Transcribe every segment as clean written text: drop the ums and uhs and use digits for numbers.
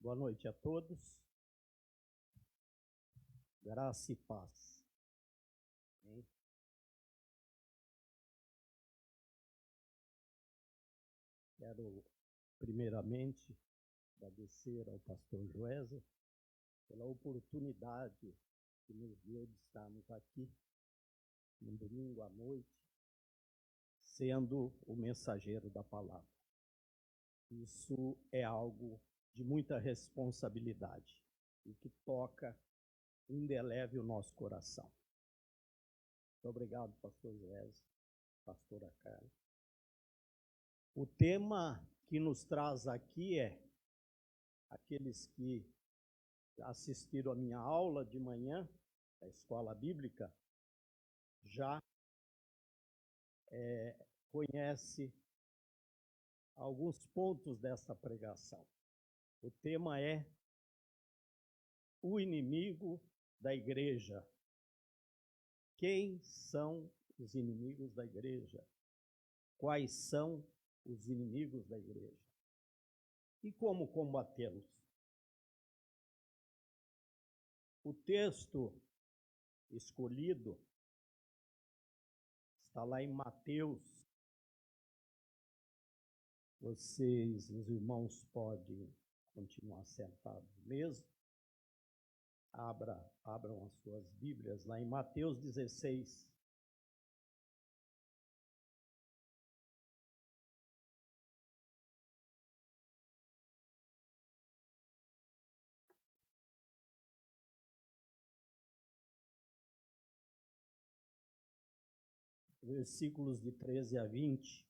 Boa noite a todos. Graça e paz. Amém? Quero, primeiramente, agradecer ao pastor Joézer pela oportunidade que nos deu de estarmos aqui, no domingo à noite, sendo o mensageiro da palavra. Isso é algo de muita responsabilidade e que toca indeleve o nosso coração. Muito obrigado, pastor Joézer, pastora Carla. O tema que nos traz aqui é, aqueles que assistiram a minha aula de manhã, da escola bíblica, já conhece alguns pontos dessa pregação. O tema é o inimigo da igreja. Quem são os inimigos da igreja? Quais são os inimigos da igreja? E como combatê-los? O texto escolhido está lá em Mateus. Vocês, os irmãos, podem continuar sentados mesmo. Abram as suas Bíblias lá em Mateus 16. Versículos de 13 a 20.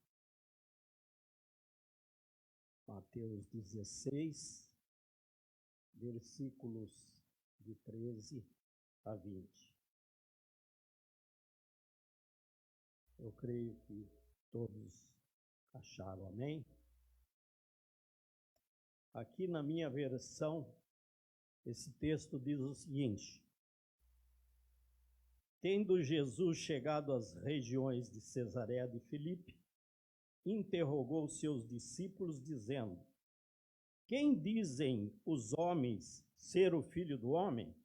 Mateus 16, versículos de 13 a 20. Eu creio que todos acharam, amém? Aqui na minha versão, esse texto diz o seguinte: tendo Jesus chegado às regiões de Cesareia de Filipe, interrogou seus discípulos, dizendo: quem dizem os homens ser o Filho do Homem?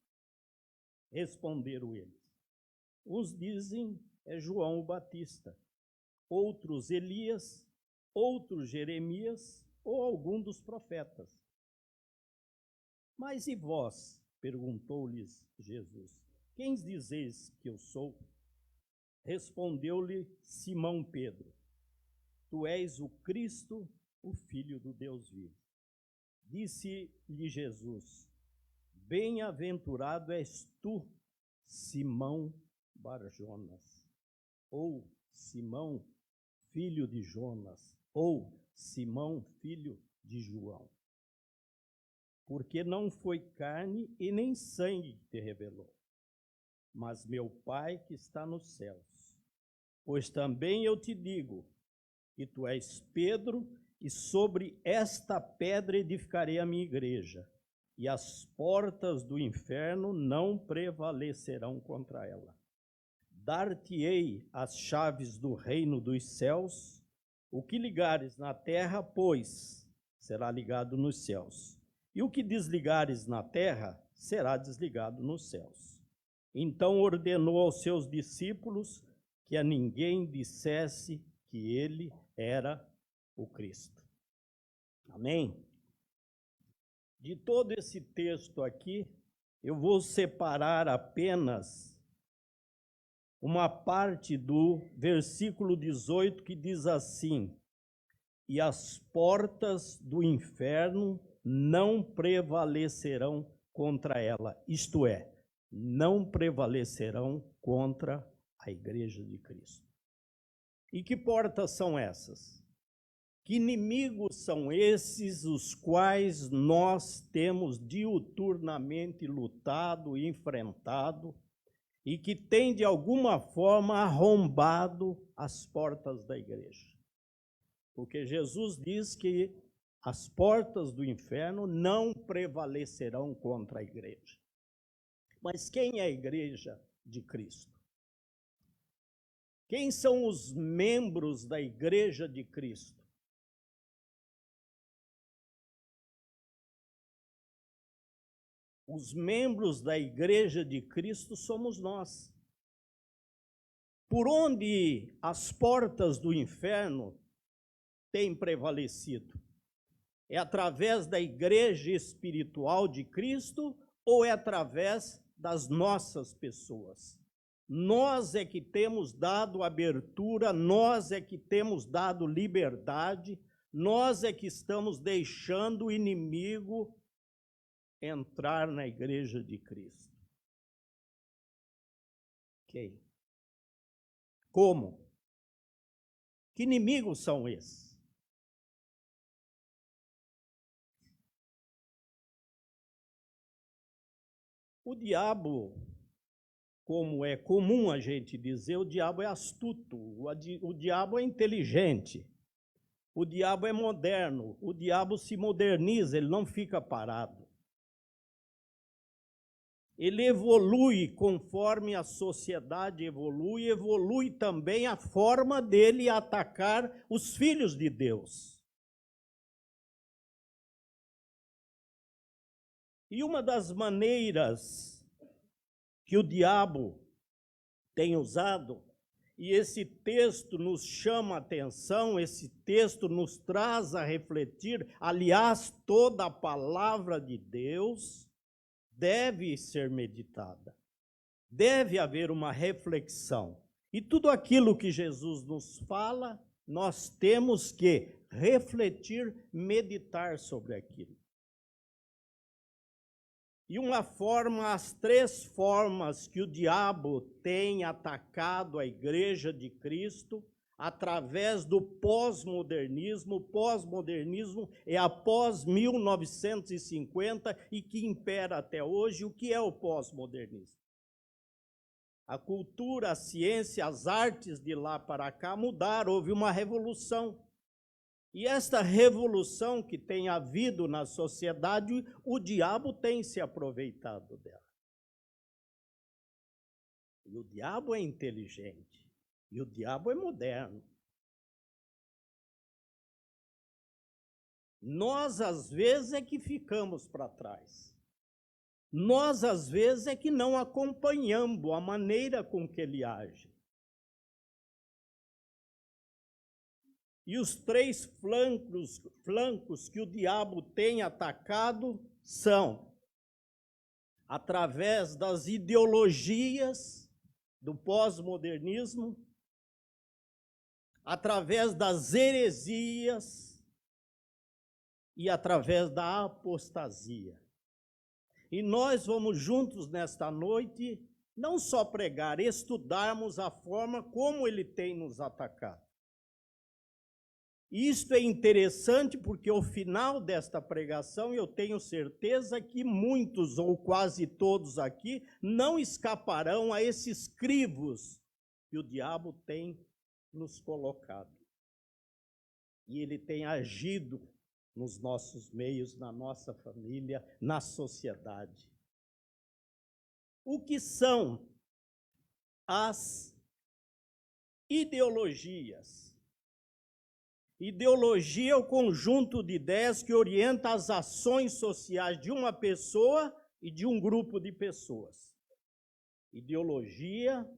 Responderam eles: uns dizem é João o Batista, outros Elias, outros Jeremias ou algum dos profetas. Mas e vós? Perguntou-lhes Jesus: quem dizeis que eu sou? Respondeu-lhe Simão Pedro: tu és o Cristo, o Filho do Deus vivo. Disse-lhe Jesus: bem-aventurado és tu, Simão Barjonas, ou Simão, filho de Jonas, ou Simão, filho de João. Porque não foi carne e nem sangue que te revelou, mas meu Pai que está nos céus. Pois também eu te digo que tu és Pedro, e sobre esta pedra edificarei a minha igreja, e as portas do inferno não prevalecerão contra ela. Dar-te-ei as chaves do reino dos céus. O que ligares na terra, pois, será ligado nos céus, e o que desligares na terra, será desligado nos céus. Então ordenou aos seus discípulos que a ninguém dissesse que ele era o Cristo. Amém? De todo esse texto aqui, eu vou separar apenas uma parte do versículo 18 que diz assim: e as portas do inferno não prevalecerão contra ela, isto é, não prevalecerão contra a igreja de Cristo. E que portas são essas? Que inimigos são esses os quais nós temos diuturnamente lutado e enfrentado e que têm de alguma forma arrombado as portas da igreja? Porque Jesus diz que as portas do inferno não prevalecerão contra a igreja. Mas quem é a igreja de Cristo? Quem são os membros da igreja de Cristo? Os membros da Igreja de Cristo somos nós. Por onde as portas do inferno têm prevalecido? É através da igreja espiritual de Cristo ou é através das nossas pessoas? Nós é que temos dado abertura, nós é que temos dado liberdade, nós é que estamos deixando o inimigo entrar na igreja de Cristo. Ok? Como? Que inimigos são esses? O diabo, como é comum a gente dizer, o diabo é astuto, o diabo é inteligente, o diabo é moderno, o diabo se moderniza, ele não fica parado. Ele evolui conforme a sociedade evolui, evolui também a forma dele atacar os filhos de Deus. E uma das maneiras que o diabo tem usado, e esse texto nos chama a atenção, esse texto nos traz a refletir, aliás, toda a palavra de Deus deve ser meditada, deve haver uma reflexão. E tudo aquilo que Jesus nos fala, nós temos que refletir, meditar sobre aquilo. E as três formas que o diabo tem atacado a igreja de Cristo, através do pós-modernismo. O pós-modernismo é após 1950 e que impera até hoje. O que é o pós-modernismo? A cultura, a ciência, as artes de lá para cá mudaram, houve uma revolução. E esta revolução que tem havido na sociedade, o diabo tem se aproveitado dela. E o diabo é inteligente, e o diabo é moderno. Nós, às vezes, é que ficamos para trás. Nós, às vezes, é que não acompanhamos a maneira com que ele age. E os três flancos que o diabo tem atacado são através das ideologias do pós-modernismo, através das heresias e através da apostasia. E nós vamos juntos nesta noite não só pregar, estudarmos a forma como ele tem nos atacado. Isto é interessante porque ao final desta pregação eu tenho certeza que muitos ou quase todos aqui não escaparão a esses crivos que o diabo tem nos colocado. E ele tem agido nos nossos meios, na nossa família, na sociedade. O que são as ideologias? Ideologia é o conjunto de ideias que orienta as ações sociais de uma pessoa e de um grupo de pessoas. Ideologia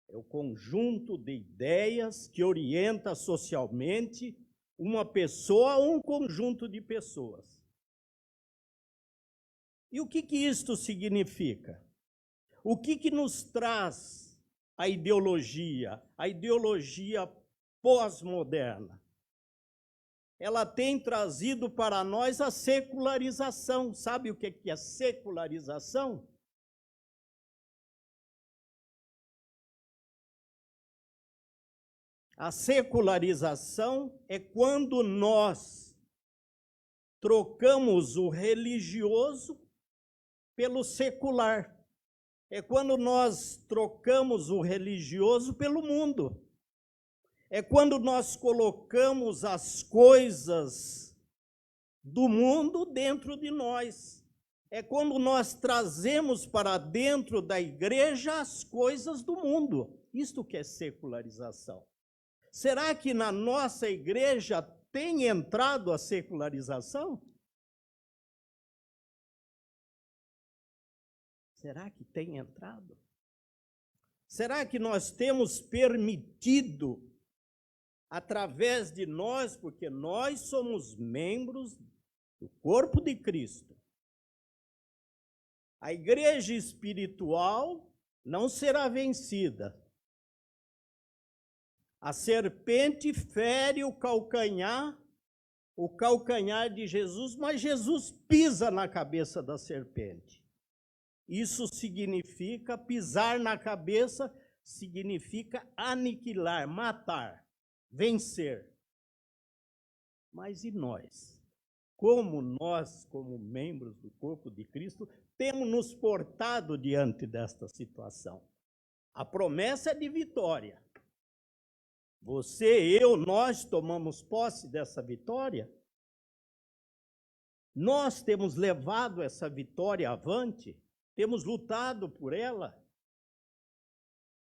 é o conjunto de ideias que orienta socialmente uma pessoa ou um conjunto de pessoas. E o que isto significa? O que nos traz a ideologia pós-moderna? Ela tem trazido para nós a secularização. Sabe o que é secularização? A secularização é quando nós trocamos o religioso pelo secular. É quando nós trocamos o religioso pelo mundo. É quando nós colocamos as coisas do mundo dentro de nós. É quando nós trazemos para dentro da igreja as coisas do mundo. Isto que é secularização. Será que na nossa igreja tem entrado a secularização? Será que tem entrado? Será que nós temos permitido, através de nós, porque nós somos membros do corpo de Cristo, a igreja espiritual não será vencida. A serpente fere o calcanhar de Jesus, mas Jesus pisa na cabeça da serpente. Isso significa, pisar na cabeça, significa aniquilar, matar, vencer. Mas e nós? Como nós, como membros do corpo de Cristo, temos nos portado diante desta situação? A promessa é de vitória. Você, eu, nós tomamos posse dessa vitória? Nós temos levado essa vitória avante? Temos lutado por ela?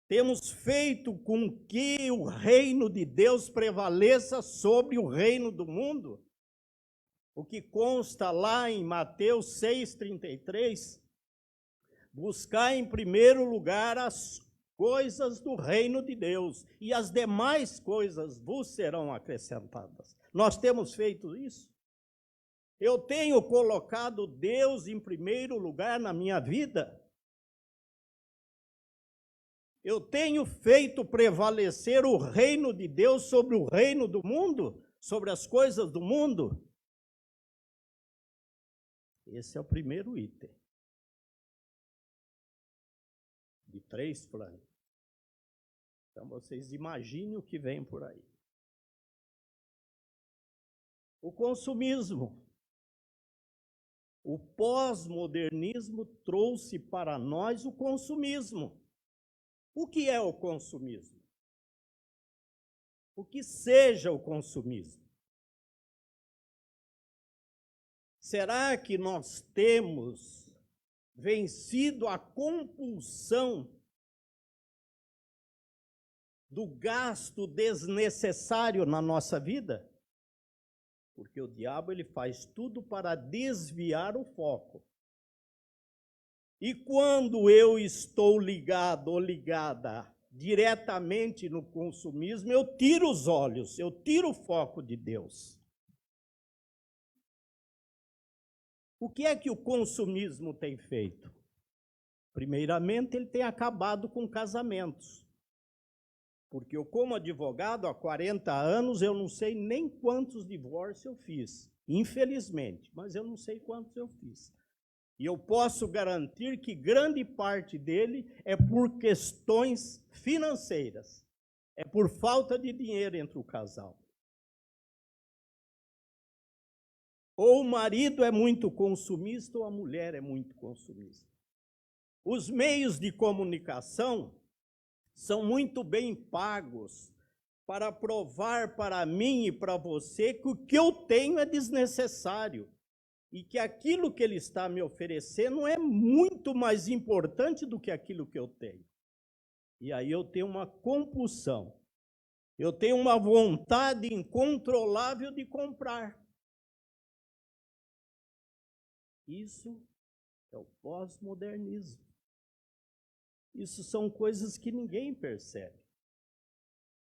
Temos feito com que o reino de Deus prevaleça sobre o reino do mundo? O que consta lá em Mateus 6,33, buscar em primeiro lugar as coisas do reino de Deus, e as demais coisas vos serão acrescentadas. Nós temos feito isso? Eu tenho colocado Deus em primeiro lugar na minha vida? Eu tenho feito prevalecer o reino de Deus sobre o reino do mundo? Sobre as coisas do mundo? Esse é o primeiro item. De 3 planos. Então vocês imaginem o que vem por aí. O consumismo. O pós-modernismo trouxe para nós o consumismo. O que é o consumismo? O que seja o consumismo? Será que nós temos vencido a compulsão do gasto desnecessário na nossa vida? Porque o diabo ele faz tudo para desviar o foco. E quando eu estou ligado ou ligada diretamente no consumismo, eu tiro os olhos, eu tiro o foco de Deus. O que é que o consumismo tem feito? Primeiramente, ele tem acabado com casamentos. Porque eu, como advogado, há 40 anos, eu não sei nem quantos divórcios eu fiz. Infelizmente, mas eu não sei quantos eu fiz. E eu posso garantir que grande parte dele é por questões financeiras. É por falta de dinheiro entre o casal. Ou o marido é muito consumista ou a mulher é muito consumista. Os meios de comunicação são muito bem pagos para provar para mim e para você que o que eu tenho é desnecessário e que aquilo que ele está me oferecendo é muito mais importante do que aquilo que eu tenho. E aí eu tenho uma compulsão, eu tenho uma vontade incontrolável de comprar. Isso é o pós-modernismo. Isso são coisas que ninguém percebe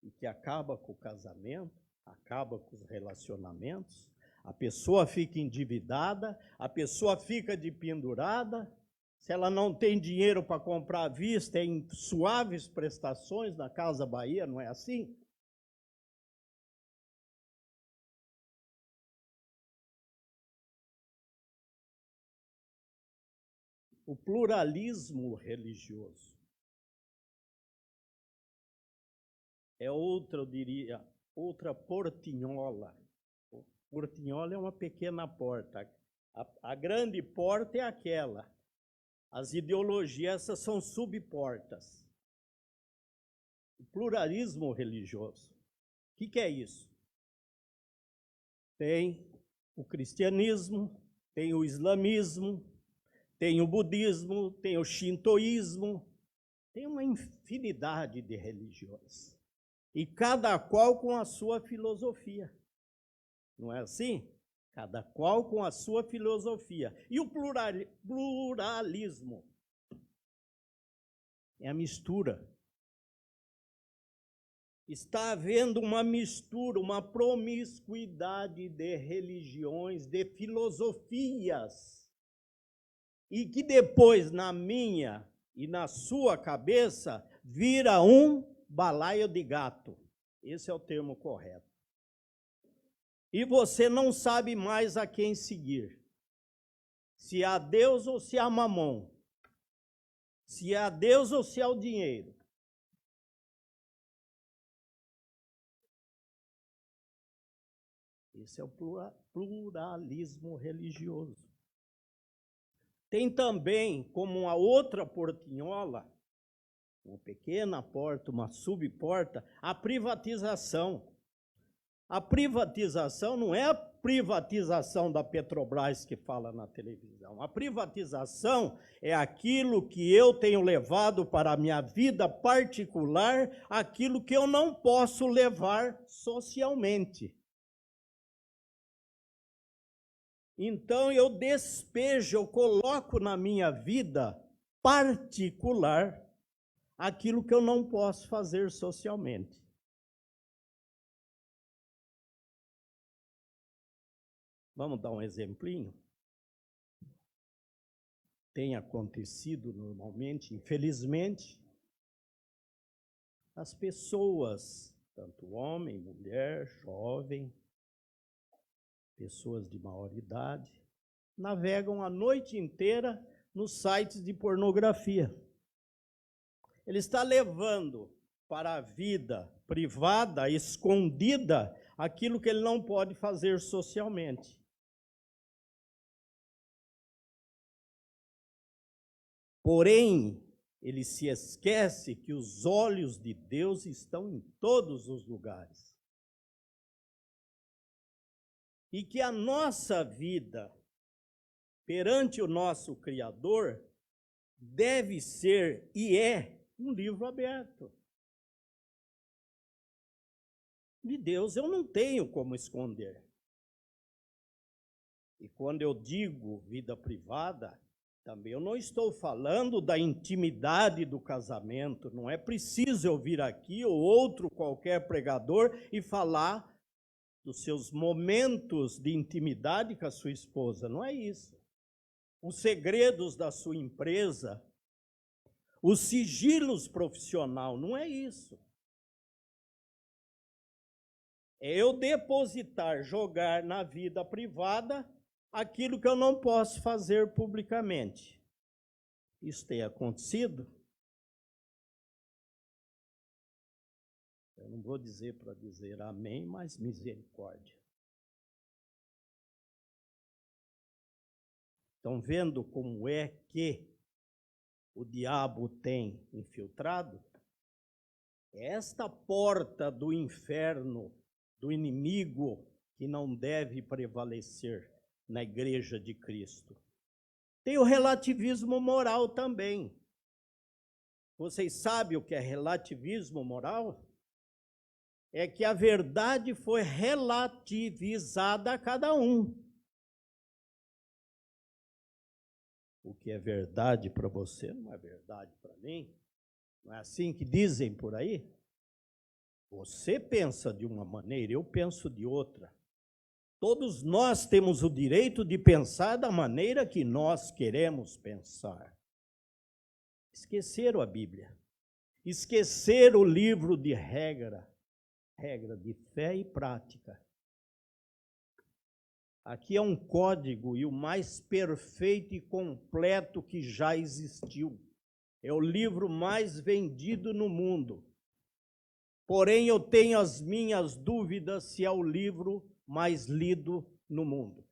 e que acaba com o casamento, acaba com os relacionamentos. A pessoa fica endividada, a pessoa fica de pendurada. Se ela não tem dinheiro para comprar à vista, é em suaves prestações na Casa Bahia, não é assim? O pluralismo religioso é outra, eu diria, outra portinhola. Portinhola é uma pequena porta. A grande porta é aquela. As ideologias, essas são subportas. O pluralismo religioso. O que é isso? Tem o cristianismo, tem o islamismo, tem o budismo, tem o shintoísmo, tem uma infinidade de religiões. E cada qual com a sua filosofia. Não é assim? Cada qual com a sua filosofia. E o pluralismo? É a mistura. Está havendo uma mistura, uma promiscuidade de religiões, de filosofias, e que depois, na minha e na sua cabeça, vira um balaio de gato. Esse é o termo correto. E você não sabe mais a quem seguir. Se é a Deus ou se é a Mamon. Se é a Deus ou se é o dinheiro. Esse é o pluralismo religioso. Tem também, como uma outra portinhola, uma pequena porta, uma subporta, a privatização. A privatização não é a privatização da Petrobras que fala na televisão. A privatização é aquilo que eu tenho levado para a minha vida particular, aquilo que eu não posso levar socialmente. Então eu despejo, eu coloco na minha vida particular aquilo que eu não posso fazer socialmente. Vamos dar um exemplinho? Tem acontecido normalmente, infelizmente, as pessoas, tanto homem, mulher, jovem, pessoas de maior idade, navegam a noite inteira nos sites de pornografia. Ele está levando para a vida privada, escondida, aquilo que ele não pode fazer socialmente. Porém, ele se esquece que os olhos de Deus estão em todos os lugares. E que a nossa vida perante o nosso Criador deve ser e é um livro aberto. De Deus eu não tenho como esconder. E quando eu digo vida privada, também eu não estou falando da intimidade do casamento. Não é preciso eu vir aqui ou outro qualquer pregador e falar dos seus momentos de intimidade com a sua esposa. Não é isso. Os segredos da sua empresa, os sigilos profissional, não é isso. É eu depositar, jogar na vida privada aquilo que eu não posso fazer publicamente. Isso tem acontecido? Eu não vou dizer para dizer amém, mas misericórdia. Estão vendo como é que o diabo tem infiltrado? Esta porta do inferno, do inimigo, que não deve prevalecer na igreja de Cristo. Tem o relativismo moral também. Vocês sabem o que é relativismo moral? É que a verdade foi relativizada a cada um. O que é verdade para você não é verdade para mim. Não é assim que dizem por aí? Você pensa de uma maneira, eu penso de outra. Todos nós temos o direito de pensar da maneira que nós queremos pensar. Esqueceram a Bíblia. Esqueceram o livro de regra de fé e prática. Aqui é um código e o mais perfeito e completo que já existiu. É o livro mais vendido no mundo. Porém, eu tenho as minhas dúvidas se é o livro mais lido no mundo.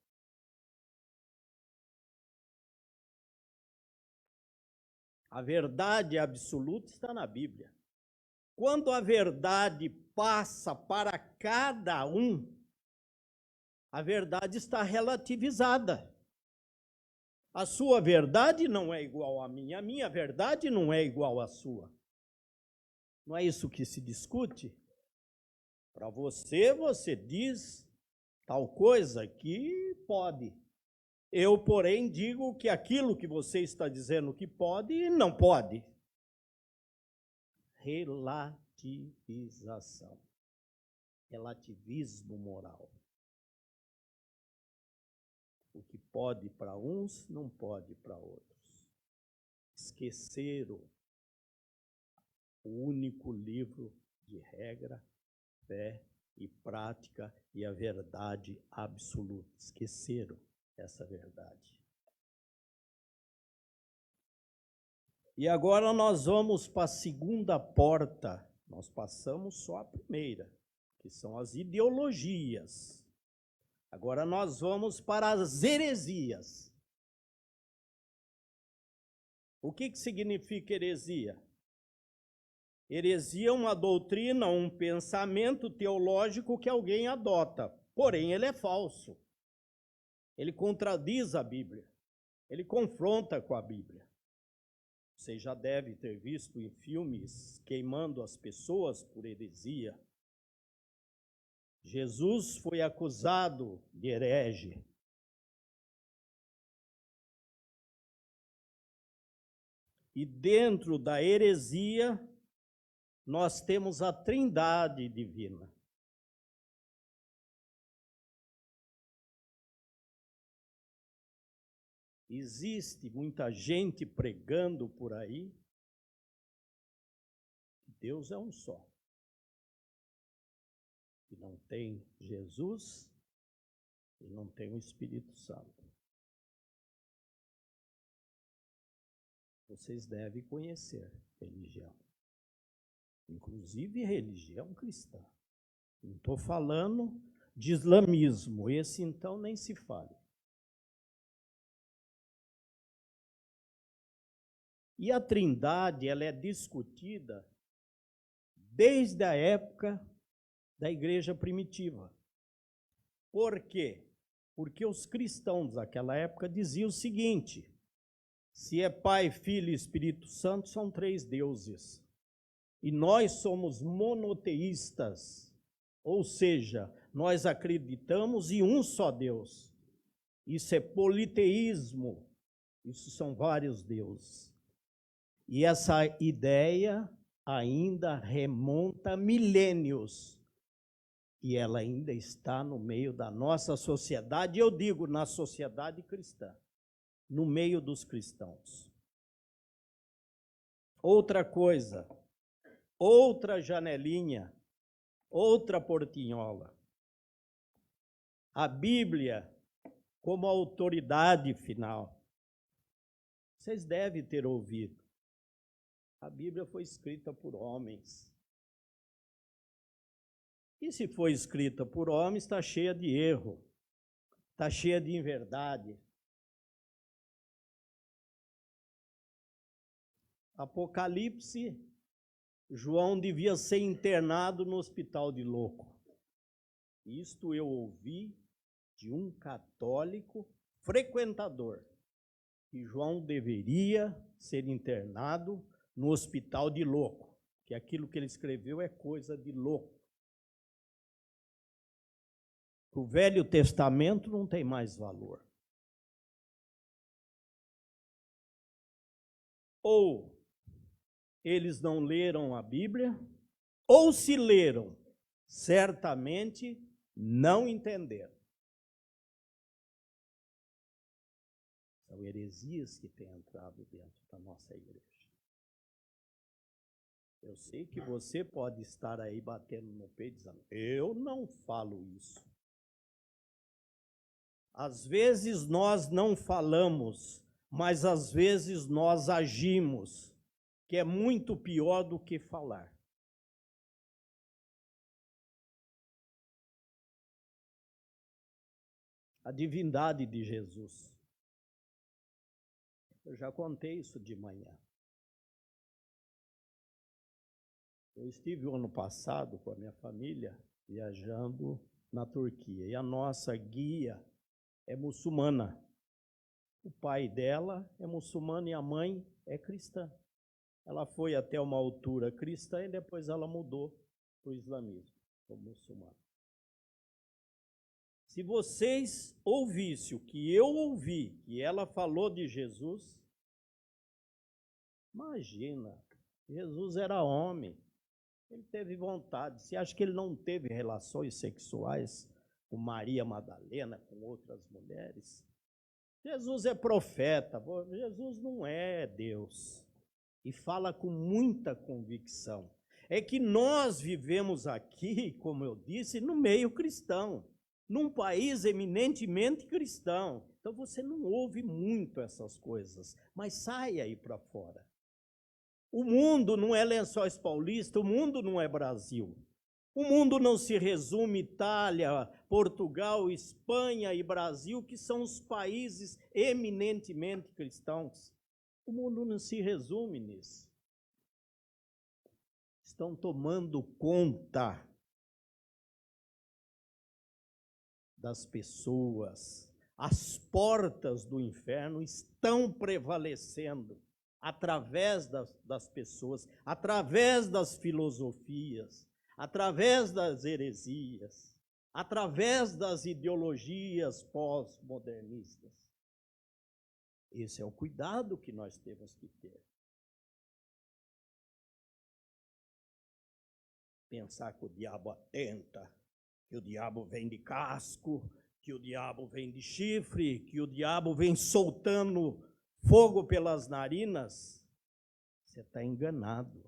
A verdade absoluta está na Bíblia. Quando a verdade passa para cada um, a verdade está relativizada. A sua verdade não é igual à minha, a minha verdade não é igual à sua. Não é isso que se discute? Para você, você diz tal coisa que pode. Eu, porém, digo que aquilo que você está dizendo que pode, não pode. relativização, relativismo moral. O que pode para uns, não pode para outros. Esqueceram o único livro de regra, fé e prática e a verdade absoluta. Esqueceram essa verdade. E agora nós vamos para a segunda porta. Nós passamos só a primeira, que são as ideologias. Agora nós vamos para as heresias. O que significa heresia? Heresia é uma doutrina, um pensamento teológico que alguém adota, porém ele é falso. Ele contradiz a Bíblia, ele confronta com a Bíblia. Você já deve ter visto em filmes queimando as pessoas por heresia. Jesus foi acusado de herege. E dentro da heresia, nós temos a Trindade divina. Existe muita gente pregando por aí que Deus é um só. E não tem Jesus e não tem o Espírito Santo. Vocês devem conhecer religião. Inclusive religião cristã. Não estou falando de islamismo, esse então nem se fale. E a Trindade, ela é discutida desde a época da igreja primitiva. Por quê? Porque os cristãos daquela época diziam o seguinte: se é Pai, Filho e Espírito Santo, são 3 deuses. E nós somos monoteístas, ou seja, nós acreditamos em um só Deus. Isso é politeísmo, isso são vários deuses. E essa ideia ainda remonta a milênios. E ela ainda está no meio da nossa sociedade, eu digo na sociedade cristã, no meio dos cristãos. Outra coisa, outra janelinha, outra portinhola. A Bíblia como autoridade final. Vocês devem ter ouvido. A Bíblia foi escrita por homens. E se foi escrita por homens, está cheia de erro, está cheia de inverdade. Apocalipse, João devia ser internado no hospital de louco. Isto eu ouvi de um católico frequentador, que João deveria ser internado no hospital de louco, que aquilo que ele escreveu é coisa de louco. O Velho Testamento não tem mais valor. Ou eles não leram a Bíblia, ou se leram, certamente não entenderam. São heresias que têm entrado dentro da nossa igreja. Eu sei que você pode estar aí batendo no peito dizendo, eu não falo isso. Às vezes nós não falamos, mas às vezes nós agimos, que é muito pior do que falar. A divindade de Jesus. Eu já contei isso de manhã. Eu estive o ano passado com a minha família viajando na Turquia e a nossa guia é muçulmana. O pai dela é muçulmano e a mãe é cristã. Ela foi até uma altura cristã e depois ela mudou para o islamismo, como muçulmano. Se vocês ouvissem o que eu ouvi, que ela falou de Jesus, imagina Jesus era homem, ele teve vontade. Você acha que ele não teve relações sexuais com Maria Madalena, com outras mulheres? Jesus é profeta, Jesus não é Deus. E fala com muita convicção. É que nós vivemos aqui, como eu disse, no meio cristão, num país eminentemente cristão. Então você não ouve muito essas coisas, mas sai aí para fora. O mundo não é Lençóis Paulista, o mundo não é Brasil. O mundo não se resume Itália, Portugal, Espanha e Brasil, que são os países eminentemente cristãos. O mundo não se resume nisso. Estão tomando conta das pessoas. As portas do inferno estão prevalecendo através das pessoas, através das filosofias, através das heresias, através das ideologias pós-modernistas. Esse é o cuidado que nós temos que ter. Pensar que o diabo atenta, que o diabo vem de casco, que o diabo vem de chifre, que o diabo vem soltando fogo pelas narinas, você está enganado.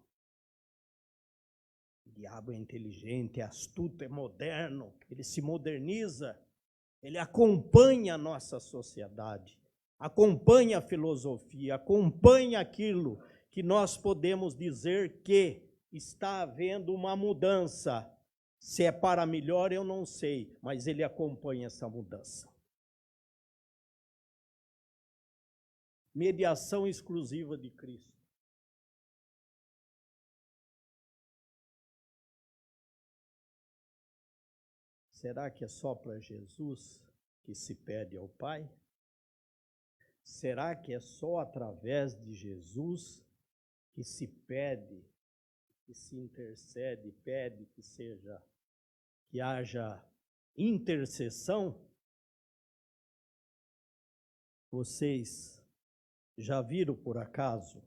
O diabo é inteligente, é astuto, é moderno, ele se moderniza, ele acompanha a nossa sociedade, acompanha a filosofia, acompanha aquilo que nós podemos dizer que está havendo uma mudança. Se é para melhor, eu não sei, mas ele acompanha essa mudança. Mediação exclusiva de Cristo. Será que é só para Jesus que se pede ao Pai? Será que é só através de Jesus que se pede, que se intercede, pede que haja intercessão? Vocês já viram por acaso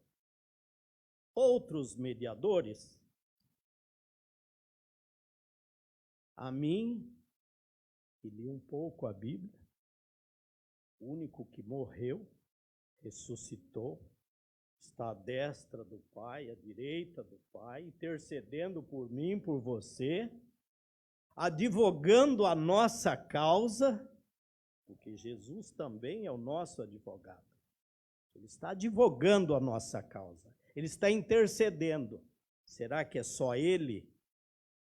outros mediadores? A mim, que li um pouco a Bíblia, o único que morreu, ressuscitou, está à destra do Pai, à direita do Pai, intercedendo por mim, por você, advogando a nossa causa, porque Jesus também é o nosso advogado. Ele está advogando a nossa causa, ele está intercedendo. Será que é só ele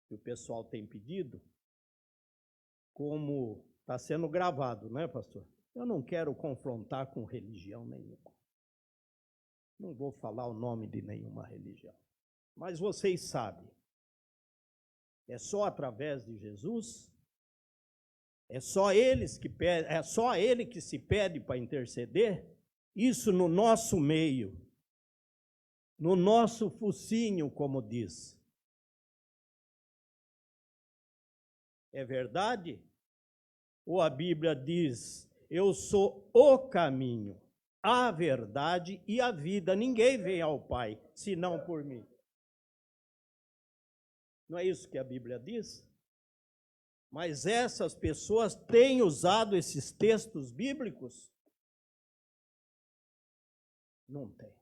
que o pessoal tem pedido? Como está sendo gravado, né, pastor? Eu não quero confrontar com religião nenhuma. Não vou falar o nome de nenhuma religião. Mas vocês sabem, é só através de Jesus? É só ele que se pede para interceder? Isso no nosso meio, no nosso focinho, como diz. É verdade? Ou a Bíblia diz, eu sou o caminho, a verdade e a vida. Ninguém vem ao Pai, senão por mim. Não é isso que a Bíblia diz? Mas essas pessoas têm usado esses textos bíblicos? Não tem.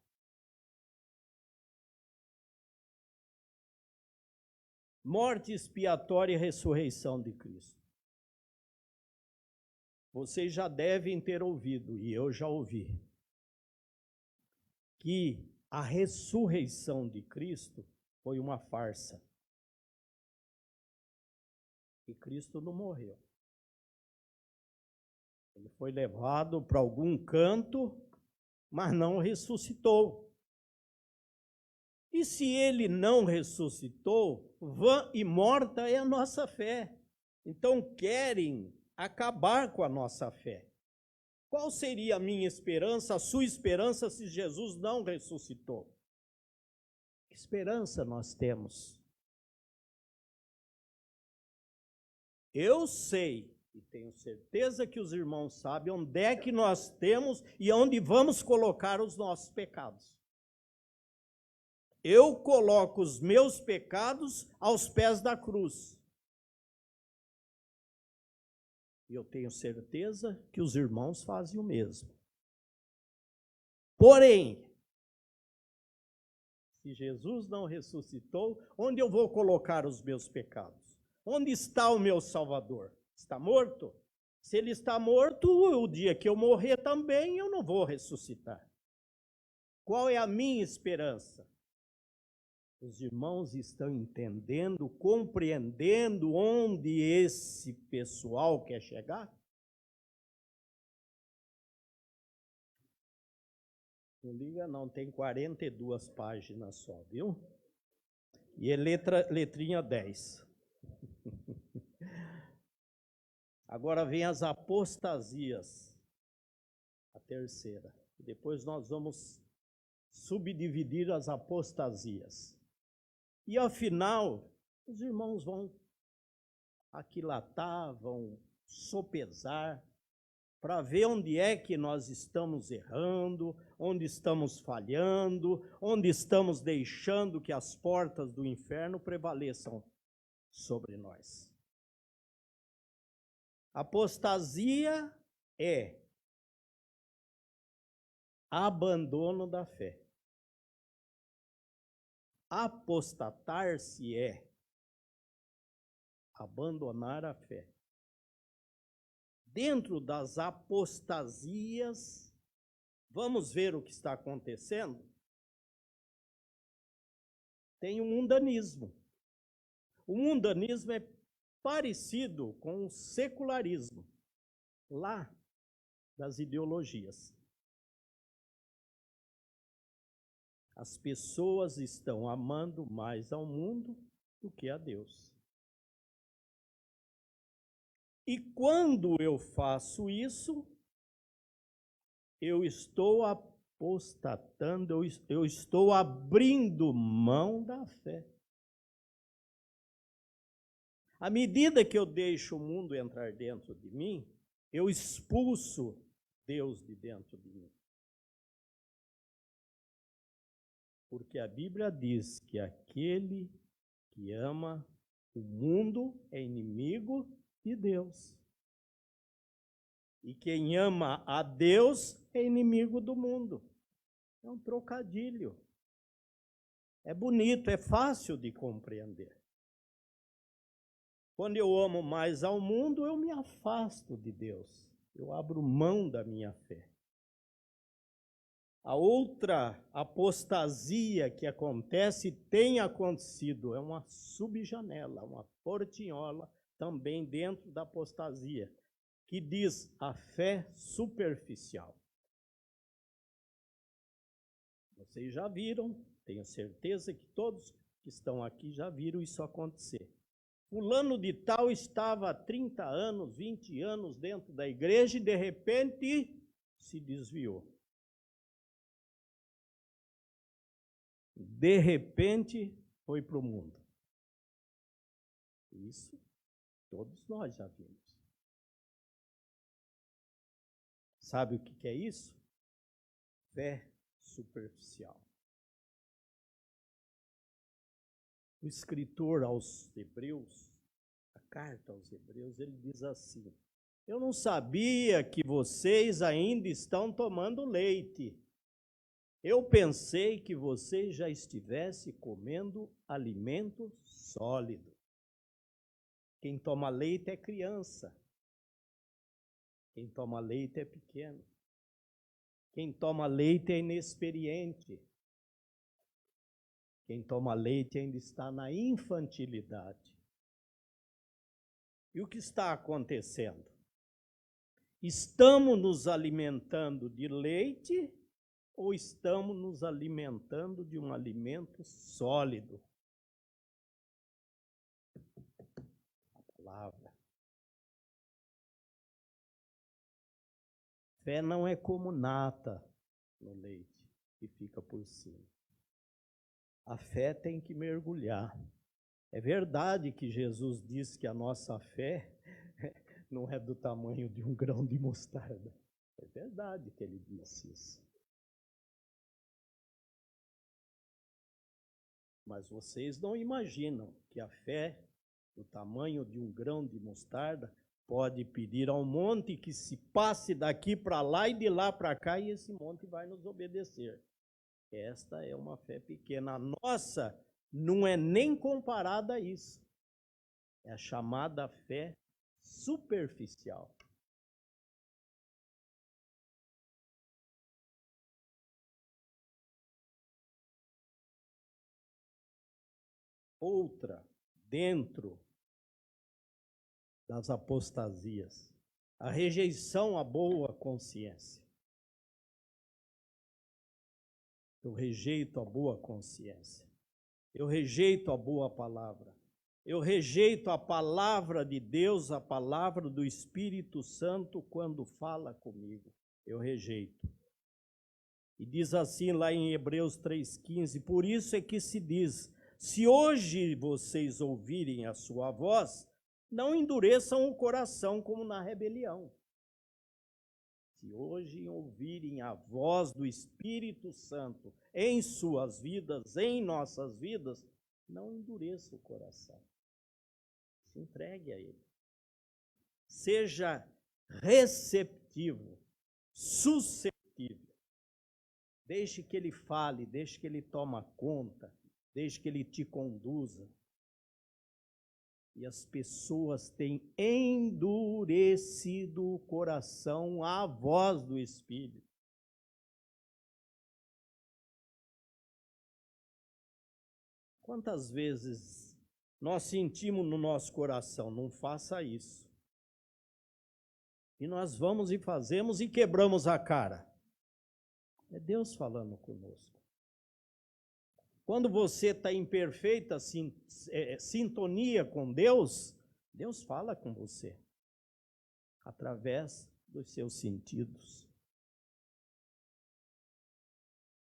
Morte expiatória e ressurreição de Cristo. Vocês já devem ter ouvido, e eu já ouvi, que a ressurreição de Cristo foi uma farsa. E Cristo não morreu. Ele foi levado para algum canto, mas não ressuscitou. E se ele não ressuscitou, vã e morta é a nossa fé. Então querem acabar com a nossa fé. Qual seria a minha esperança, a sua esperança, se Jesus não ressuscitou? Que esperança nós temos? Eu sei, e tenho certeza que os irmãos sabem, onde é que nós temos e onde vamos colocar os nossos pecados. eu coloco os meus pecados aos pés da cruz. E eu tenho certeza que os irmãos fazem o mesmo. Porém, se Jesus não ressuscitou, onde eu vou colocar os meus pecados? Onde está o meu Salvador? Está morto? Se ele está morto, o dia que eu morrer também, eu não vou ressuscitar. Qual é a minha esperança? Os irmãos estão entendendo, compreendendo onde esse pessoal quer chegar? Não liga não, tem 42 páginas só, viu? E é letrinha 10. Agora vem as apostasias, a terceira. Depois nós vamos subdividir as apostasias. E ao final, os irmãos vão aquilatar, vão sopesar, para ver onde é que nós estamos errando, onde estamos falhando, onde estamos deixando que as portas do inferno prevaleçam sobre nós. Apostasia é abandono da fé. Apostatar-se é abandonar a fé. Dentro das apostasias, vamos ver o que está acontecendo? Tem o mundanismo. O mundanismo é parecido com o secularismo, lá das ideologias. As pessoas estão amando mais ao mundo do que a Deus. E quando eu faço isso, eu estou apostatando, eu estou abrindo mão da fé. À medida que eu deixo o mundo entrar dentro de mim, eu expulso Deus de dentro de mim. Porque a Bíblia diz que aquele que ama o mundo é inimigo de Deus. E quem ama a Deus é inimigo do mundo. É um trocadilho. É bonito, é fácil de compreender. Quando eu amo mais ao mundo, eu me afasto de Deus. Eu abro mão da minha fé. A outra apostasia que acontece, tem acontecido, é uma subjanela, uma portinhola também dentro da apostasia, que diz a fé superficial. Vocês já viram, tenho certeza que todos que estão aqui já viram isso acontecer. Fulano de tal estava há 30 anos, 20 anos dentro da igreja e de repente se desviou. De repente foi para o mundo. Isso todos nós já vimos. Sabe o que é isso? Fé superficial. O escritor aos Hebreus, a carta aos Hebreus, ele diz assim: eu não sabia que vocês ainda estão tomando leite. Eu pensei que vocês já estivessem comendo alimento sólido. Quem toma leite é criança. Quem toma leite é pequeno. Quem toma leite é inexperiente. Quem toma leite ainda está na infantilidade. E o que está acontecendo? Estamos nos alimentando de leite ou estamos nos alimentando de um alimento sólido? A palavra. Fé não é como nata no leite que fica por cima. A fé tem que mergulhar. É verdade que Jesus disse que a nossa fé não é do tamanho de um grão de mostarda. É verdade que ele disse isso. Mas vocês não imaginam que a fé, do tamanho de um grão de mostarda, pode pedir ao monte que se passe daqui para lá e de lá para cá, e esse monte vai nos obedecer. Esta é uma fé pequena. A nossa não é nem comparada a isso. É a chamada fé superficial. Outra, dentro das apostasias, a rejeição à boa consciência. Eu rejeito a boa consciência. Eu rejeito a boa palavra. Eu rejeito a palavra de Deus, a palavra do Espírito Santo quando fala comigo. Eu rejeito. E diz assim lá em Hebreus 3,15, por isso é que se diz, se hoje vocês ouvirem a sua voz, não endureçam o coração como na rebelião. Se hoje ouvirem a voz do Espírito Santo em suas vidas, em nossas vidas, não endureça o coração. Se entregue a Ele. Seja receptivo, suscetível. Deixe que Ele fale, deixe que Ele tome conta, deixe que Ele te conduza. E as pessoas têm endurecido o coração à voz do Espírito. Quantas vezes nós sentimos no nosso coração, não faça isso. E nós vamos e fazemos e quebramos a cara. É Deus falando conosco. Quando você está em perfeita sintonia com Deus, Deus fala com você, através dos seus sentidos.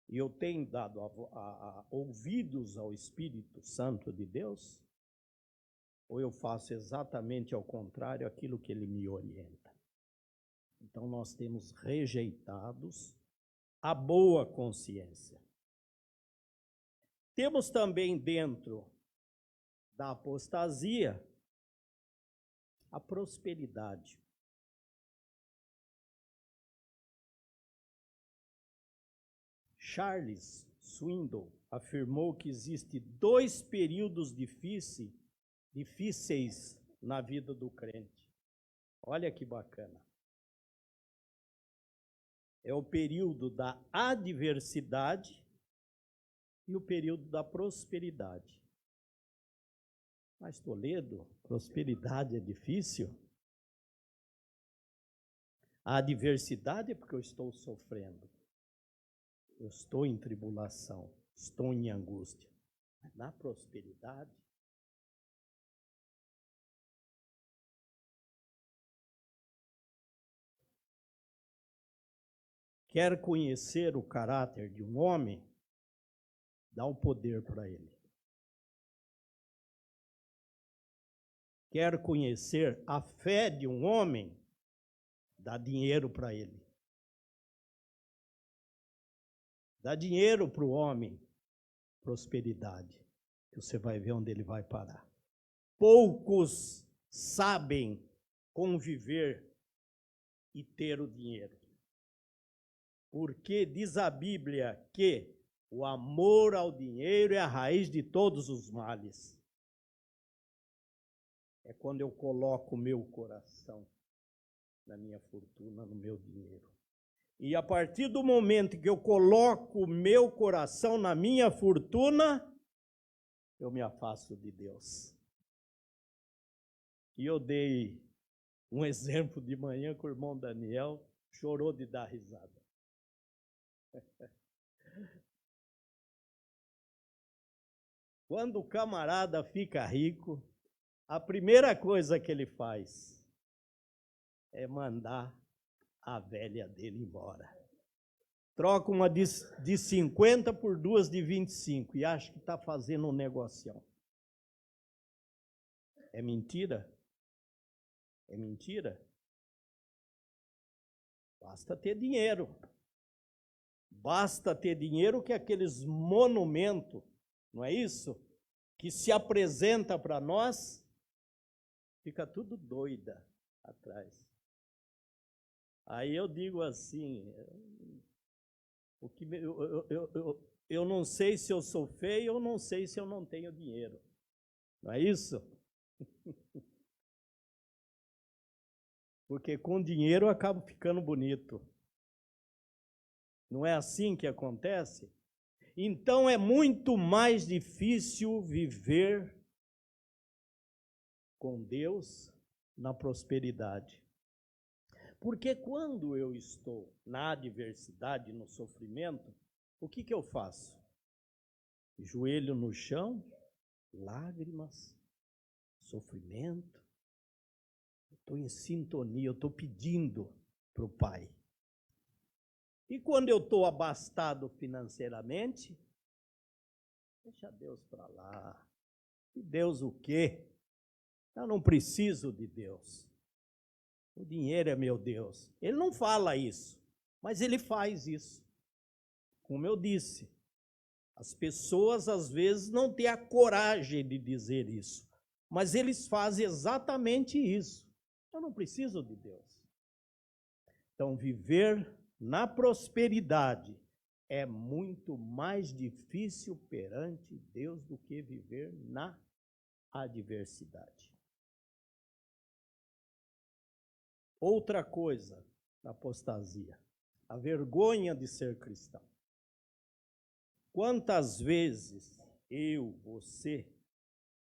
E eu tenho dado ouvidos ao Espírito Santo de Deus, ou eu faço exatamente ao contrário, aquilo que Ele me orienta. Então nós temos rejeitados a boa consciência. Temos também dentro da apostasia a prosperidade. Charles Swindoll afirmou que existem 2 períodos difíceis na vida do crente. Olha que bacana. É o período da adversidade e o período da prosperidade. Mas Toledo, prosperidade é difícil? A adversidade é porque eu estou sofrendo. Eu estou em tribulação, estou em angústia. Mas na prosperidade, quer conhecer o caráter de um homem? Dá o poder para ele. Quer conhecer a fé de um homem? Dá dinheiro para ele. Dá dinheiro para o homem, prosperidade, que você vai ver onde ele vai parar. Poucos sabem conviver e ter o dinheiro. Porque diz a Bíblia que o amor ao dinheiro é a raiz de todos os males. É quando eu coloco o meu coração na minha fortuna, no meu dinheiro. E a partir do momento que eu coloco o meu coração na minha fortuna, eu me afasto de Deus. E eu dei um exemplo de manhã com o irmão Daniel, chorou de dar risada. Quando o camarada fica rico, a primeira coisa que ele faz é mandar a velha dele embora. Troca uma de 50 por 2 de 25 e acha que está fazendo um negocião. É mentira? É mentira? Basta ter dinheiro. Basta ter dinheiro que aqueles monumentos não é isso? Que se apresenta para nós, fica tudo doida atrás. Aí eu digo assim, eu não sei se eu sou feio, eu não sei se eu não tenho dinheiro. Não é isso? Porque com dinheiro eu acabo ficando bonito. Não é assim que acontece? Então é muito mais difícil viver com Deus na prosperidade. Porque quando eu estou na adversidade, no sofrimento, o que eu faço? Joelho no chão, lágrimas, sofrimento. Estou em sintonia, eu estou pedindo para o Pai. E quando eu estou abastado financeiramente, deixa Deus para lá. E Deus o quê? Eu não preciso de Deus. O dinheiro é meu Deus. Ele não fala isso, mas ele faz isso. Como eu disse, as pessoas às vezes não têm a coragem de dizer isso, mas eles fazem exatamente isso. Eu não preciso de Deus. Então, viver na prosperidade é muito mais difícil perante Deus do que viver na adversidade. Outra coisa da apostasia, a vergonha de ser cristão. Quantas vezes eu, você,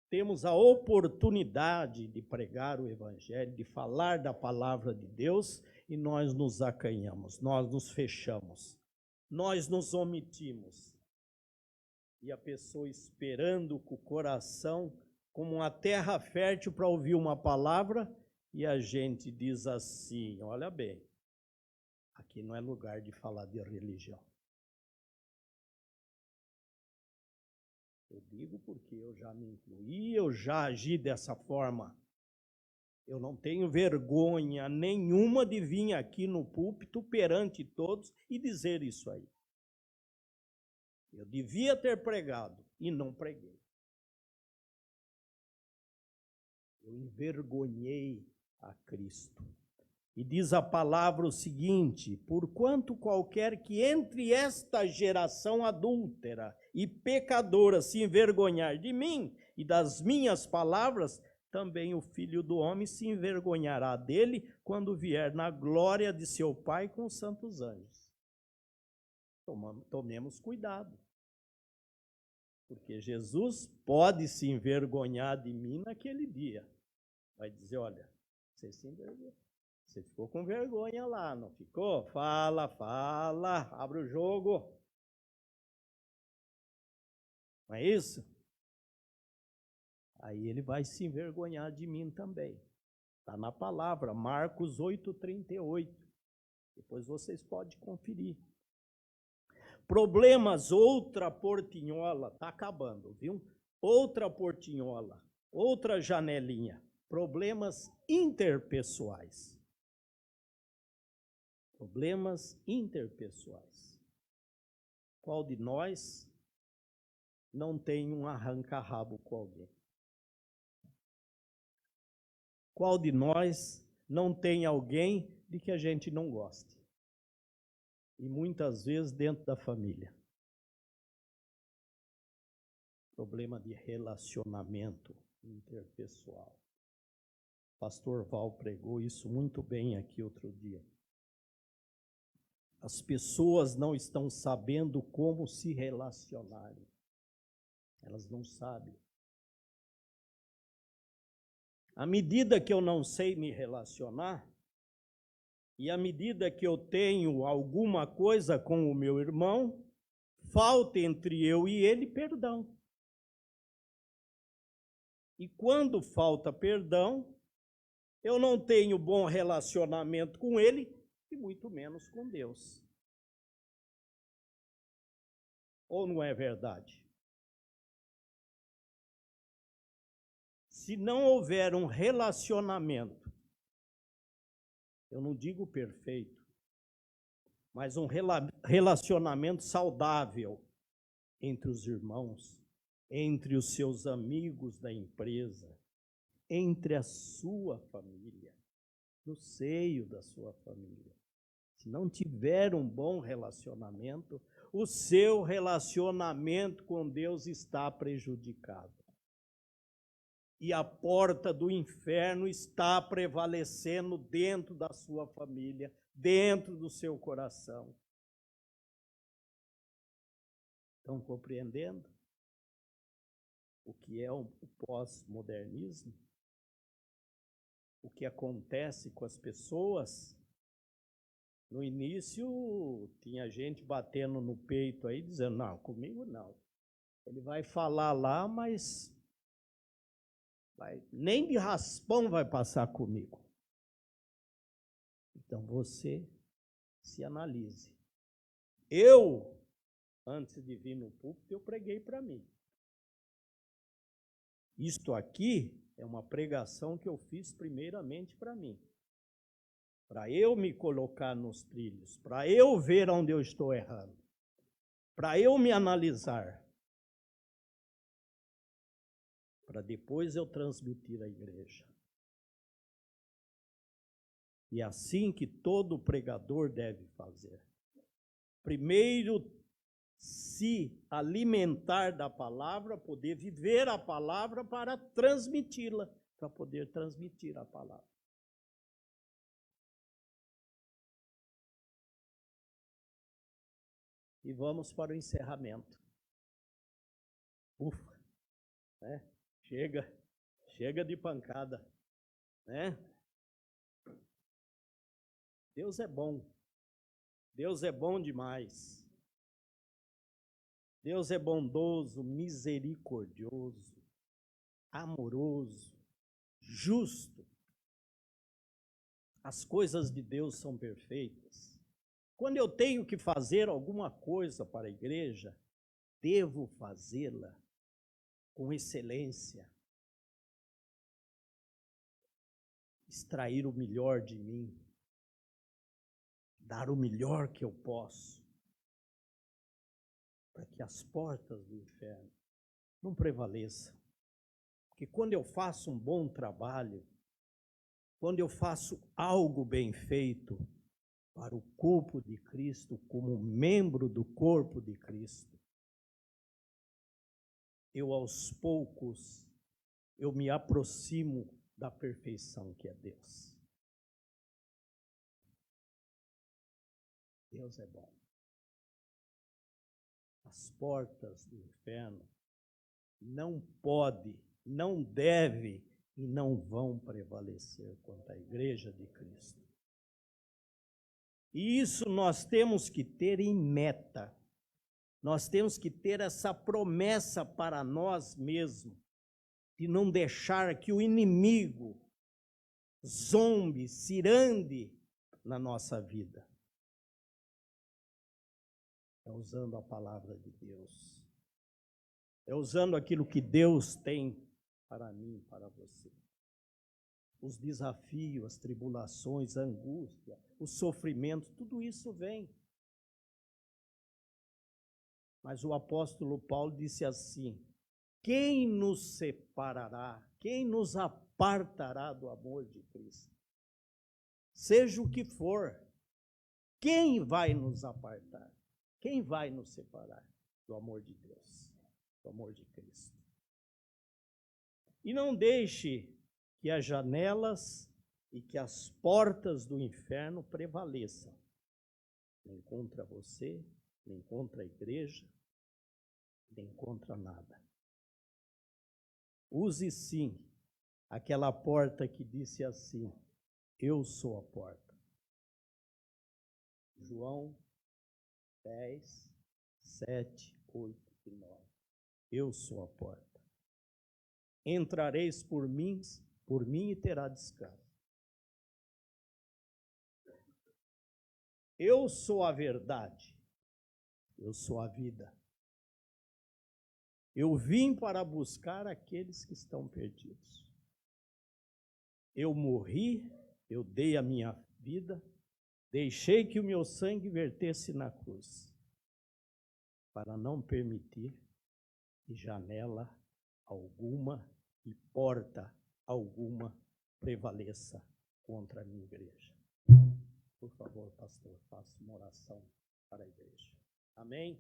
temos a oportunidade de pregar o Evangelho, de falar da palavra de Deus, e nós nos acanhamos, nós nos fechamos, nós nos omitimos. E a pessoa esperando com o coração, como uma terra fértil para ouvir uma palavra, e a gente diz assim, olha bem, aqui não é lugar de falar de religião. Eu digo porque eu já me incluí, eu já agi dessa forma. Eu não tenho vergonha nenhuma de vir aqui no púlpito perante todos e dizer isso aí. Eu devia ter pregado e não preguei. Eu envergonhei a Cristo. E diz a palavra o seguinte: porquanto qualquer que entre esta geração adúltera e pecadora se envergonhar de mim e das minhas palavras, também o Filho do Homem se envergonhará dele quando vier na glória de seu Pai com os santos anjos. Tomemos cuidado, porque Jesus pode se envergonhar de mim naquele dia. Vai dizer, olha, você se envergonhou. Você ficou com vergonha lá, não ficou? Fala, abre o jogo. Não é isso? Aí ele vai se envergonhar de mim também. Está na palavra, Marcos 8,38. Depois vocês podem conferir. Problemas, outra portinhola, está acabando, viu? Outra portinhola, outra janelinha. Problemas interpessoais. Problemas interpessoais. Qual de nós não tem um arranca-rabo com alguém? Qual de nós não tem alguém de que a gente não goste? E muitas vezes dentro da família. Problema de relacionamento interpessoal. O pastor Val pregou isso muito bem aqui outro dia. As pessoas não estão sabendo como se relacionarem. Elas não sabem. À medida que eu não sei me relacionar, e à medida que eu tenho alguma coisa com o meu irmão, falta entre eu e ele perdão. E quando falta perdão, eu não tenho bom relacionamento com ele e muito menos com Deus. Ou não é verdade? Se não houver um relacionamento, eu não digo perfeito, mas um relacionamento saudável entre os irmãos, entre os seus amigos da empresa, entre a sua família, no seio da sua família. Se não tiver um bom relacionamento, o seu relacionamento com Deus está prejudicado. E a porta do inferno está prevalecendo dentro da sua família, dentro do seu coração. Estão compreendendo o que é o pós-modernismo? O que acontece com as pessoas? No início, tinha gente batendo no peito aí, dizendo, não, comigo não. Ele vai falar lá, mas nem de raspão vai passar comigo. Então você se analise. Eu, antes de vir no púlpito, eu preguei para mim. Isto aqui é uma pregação que eu fiz primeiramente para mim. Para eu me colocar nos trilhos, para eu ver onde eu estou errando, para eu me analisar, para depois eu transmitir à igreja. E é assim que todo pregador deve fazer. Primeiro, se alimentar da palavra, poder viver a palavra para transmiti-la, para poder transmitir a palavra. E vamos para o encerramento. Ufa, né? Chega de pancada, né? Deus é bom. Deus é bom demais. Deus é bondoso, misericordioso, amoroso, justo. As coisas de Deus são perfeitas. Quando eu tenho que fazer alguma coisa para a igreja, devo fazê-la com excelência. Extrair o melhor de mim. Dar o melhor que eu posso. Para que as portas do inferno não prevaleçam. Porque quando eu faço um bom trabalho, quando eu faço algo bem feito para o corpo de Cristo, como membro do corpo de Cristo, eu aos poucos, eu me aproximo da perfeição que é Deus. Deus é bom. As portas do inferno não pode, não deve e não vão prevalecer contra a igreja de Cristo. E isso nós temos que ter em meta. Nós temos que ter essa promessa para nós mesmos, de não deixar que o inimigo zombe, cirande na nossa vida. É usando a palavra de Deus. É usando aquilo que Deus tem para mim, para você. Os desafios, as tribulações, a angústia, o sofrimento, tudo isso vem. Mas o apóstolo Paulo disse assim: quem nos separará, quem nos apartará do amor de Cristo? Seja o que for, quem vai nos apartar? Quem vai nos separar do amor de Deus, do amor de Cristo? E não deixe que as janelas e que as portas do inferno prevaleçam, nem contra você, nem contra a igreja, nem contra nada. Use sim aquela porta que disse assim: eu sou a porta. João 10, 7, 8 e 9. Eu sou a porta. Entrareis por mim e terá descanso. Eu sou a verdade. Eu sou a vida. Eu vim para buscar aqueles que estão perdidos. Eu morri, eu dei a minha vida, deixei que o meu sangue vertesse na cruz, para não permitir e janela alguma e porta alguma prevaleça contra a minha igreja. Por favor, pastor, faça uma oração para a igreja. Amém?